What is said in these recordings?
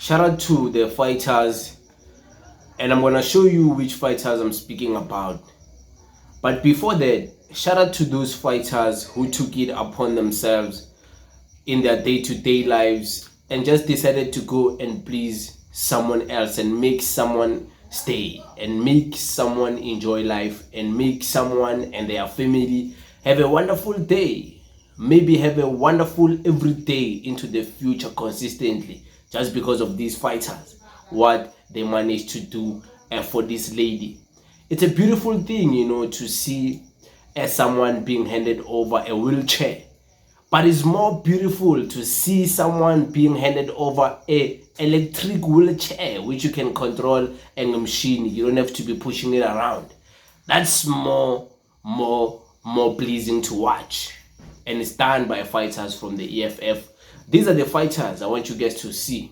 Shout out to the fighters, and I'm gonna show you which fighters I'm speaking about. But before that, shout out to those fighters who took it upon themselves in their day-to-day lives and just decided to go and please someone else and make someone stay and make someone enjoy life and make someone and their family have a wonderful day, maybe have a wonderful every day into the future consistently, just because of these fighters, what they managed to do for this lady. It's a beautiful thing, to see someone being handed over a wheelchair. But it's more beautiful to see someone being handed over a electric wheelchair, which you can control and a machine. You don't have to be pushing it around. That's more pleasing to watch. And it's done by fighters from the EFF. These are the fighters I want you guys to see.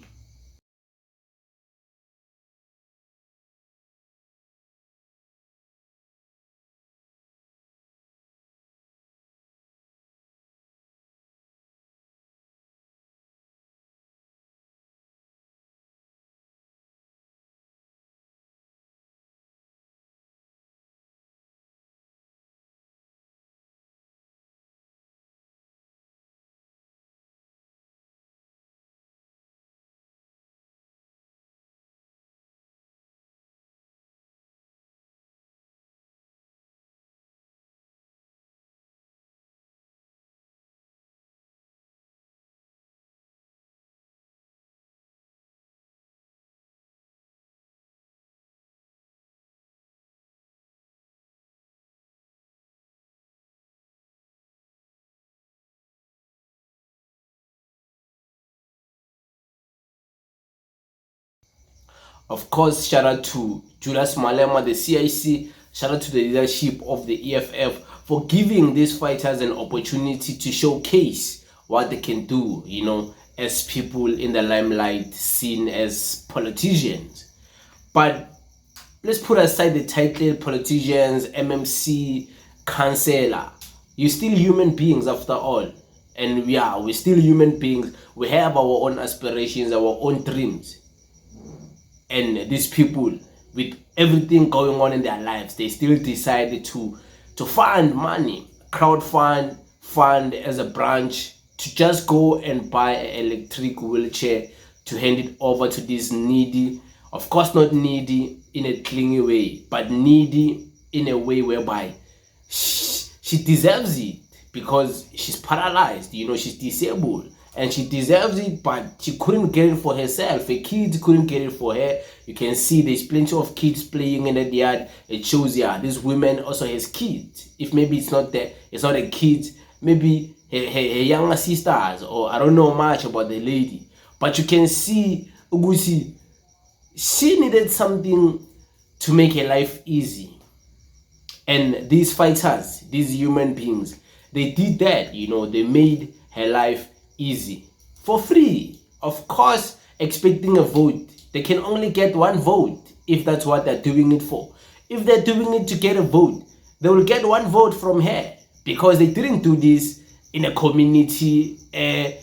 Of course, shout out to Julius, Malema, the CIC. Shout out to the leadership of the EFF for giving these fighters an opportunity to showcase what they can do, as people in the limelight, seen as politicians. But let's put aside the title politicians, MMC, councillor. You're still human beings after all. And we're still human beings. We have our own aspirations, our own dreams. And these people, with everything going on in their lives, they still decided to fund money, crowdfund, fund as a branch, to just go and buy an electric wheelchair to hand it over to this needy, of course not needy in a clingy way, but needy in a way whereby she deserves it because she's paralyzed, she's disabled. And she deserves it, but she couldn't get it for herself. A kid couldn't get it for her. You can see there's plenty of kids playing in the yard. It shows, this woman also has kids. If maybe it's not a kid, maybe her younger sisters, or I don't know much about the lady. But you can see, Ugusi, she needed something to make her life easy. And these fighters, these human beings, they did that, they made her life easy for free, of course, expecting a vote. They can only get one vote if that's what they're doing it for. If they're doing it to get a vote, they will get one vote from her, because they didn't do this in a community a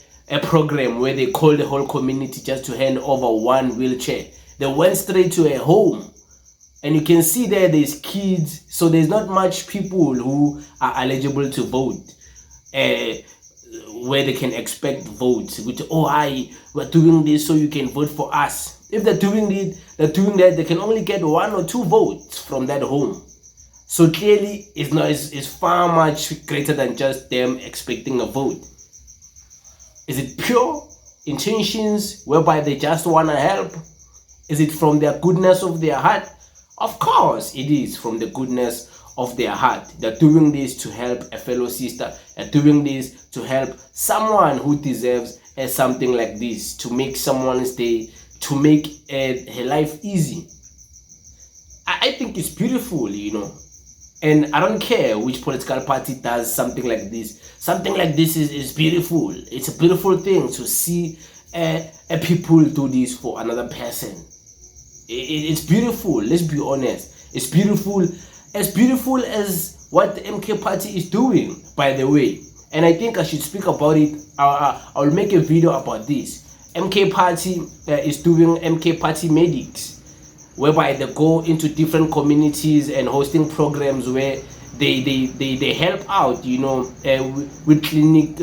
program where they call the whole community just to hand over one wheelchair. They went straight to a home, and you can see there's kids, so there's not much people who are eligible to vote. Where they can expect votes with, we're doing this so you can vote for us. If they're doing that, they can only get 1 or 2 votes from that home. So clearly it's far much greater than just them expecting a vote. Is it pure intentions whereby they just want to help? Is it from their goodness of their heart? Of course it is from the goodness of their heart. They're doing this to help a fellow sister. They're doing this to help someone who deserves something like this, to make someone's day, to make her life easy. I think it's beautiful, and I don't care which political party does something like this. Something like this is beautiful. It's a beautiful thing to see people do this for another person. It's beautiful, let's be honest. It's beautiful, as beautiful as what the MK party is doing, by the way. And I think I should speak about it. I'll make a video about this. MK Party is doing MK Party Medics, whereby they go into different communities and hosting programs where they help out, you know, with clinic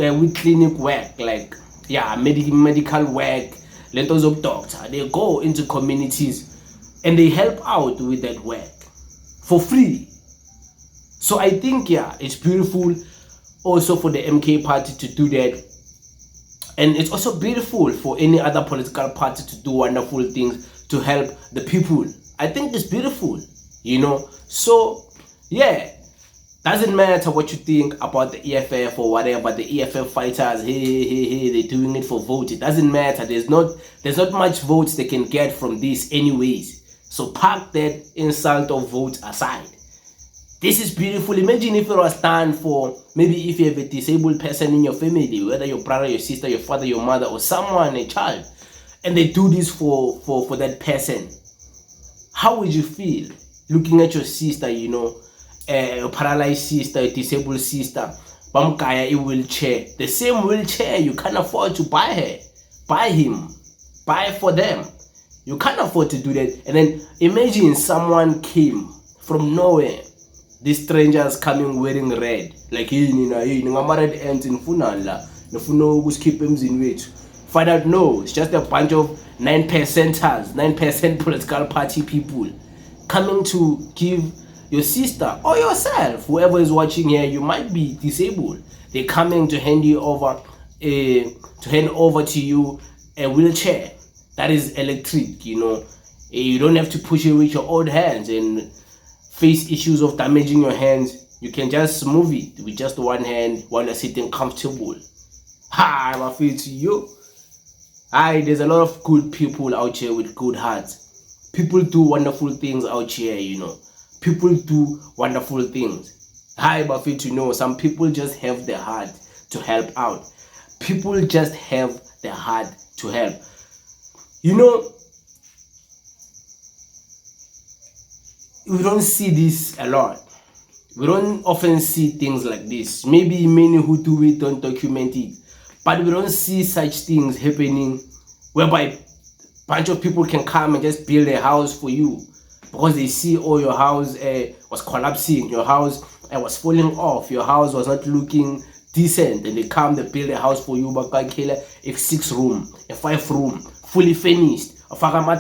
work, like medical work, lentos of doctor. They go into communities and they help out with that work for free. So I think it's beautiful also for the MK Party to do that. And it's also beautiful for any other political party to do wonderful things to help the people. I think it's beautiful, you know. So, doesn't matter what you think about the EFF or whatever, the EFF fighters, hey, they're doing it for votes. It doesn't matter. There's not much votes they can get from this anyways. So park that insult of votes aside. This is beautiful. Imagine if it was done for, maybe if you have a disabled person in your family, whether your brother, your sister, your father, your mother, or someone, a child, and they do this for that person. How would you feel looking at your sister, you know, a paralyzed sister, a disabled sister, bamkaya a wheelchair, the same wheelchair you can't afford to buy her, buy him, buy for them. You can't afford to do that. And then imagine someone came from nowhere. These strangers coming wearing red, like red ends in funala, find out no, it's just a bunch of 9% political party people coming to give your sister or yourself, whoever is watching here, you might be disabled. They're coming to hand over to you a wheelchair that is electric, you know. You don't have to push it with your own hands and face issues of damaging your hands. You can just move it with just one hand while you're sitting comfortable. I'm afraid to you. There's a lot of good people out here with good hearts. People do wonderful things out here, you know. People do wonderful things. I'm afraid to know some people just have the heart to help out. People just have the heart to help. You know, we don't see this a lot. We don't often see things like this. Maybe many who do it don't document it, but we don't see such things happening whereby a bunch of people can come and just build a house for you because they see, oh, your house was collapsing, your house was falling off, your house was not looking decent, and they come, they build a house for you, but a 6-room, a 5-room, fully finished,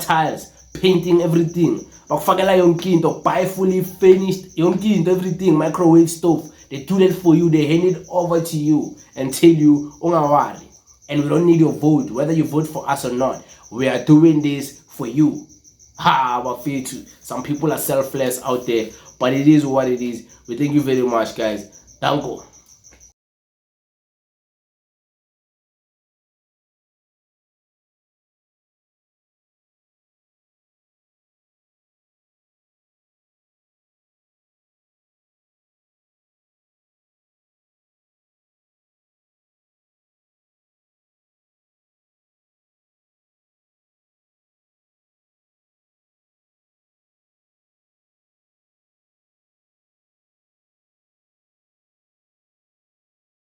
tiles, painting, everything. Buy fully finished, everything, microwave stove. They do that for you, they hand it over to you and tell you, ungawari. And we don't need your vote, whether you vote for us or not. We are doing this for you. Some people are selfless out there, but it is what it is. We thank you very much, guys. Danko.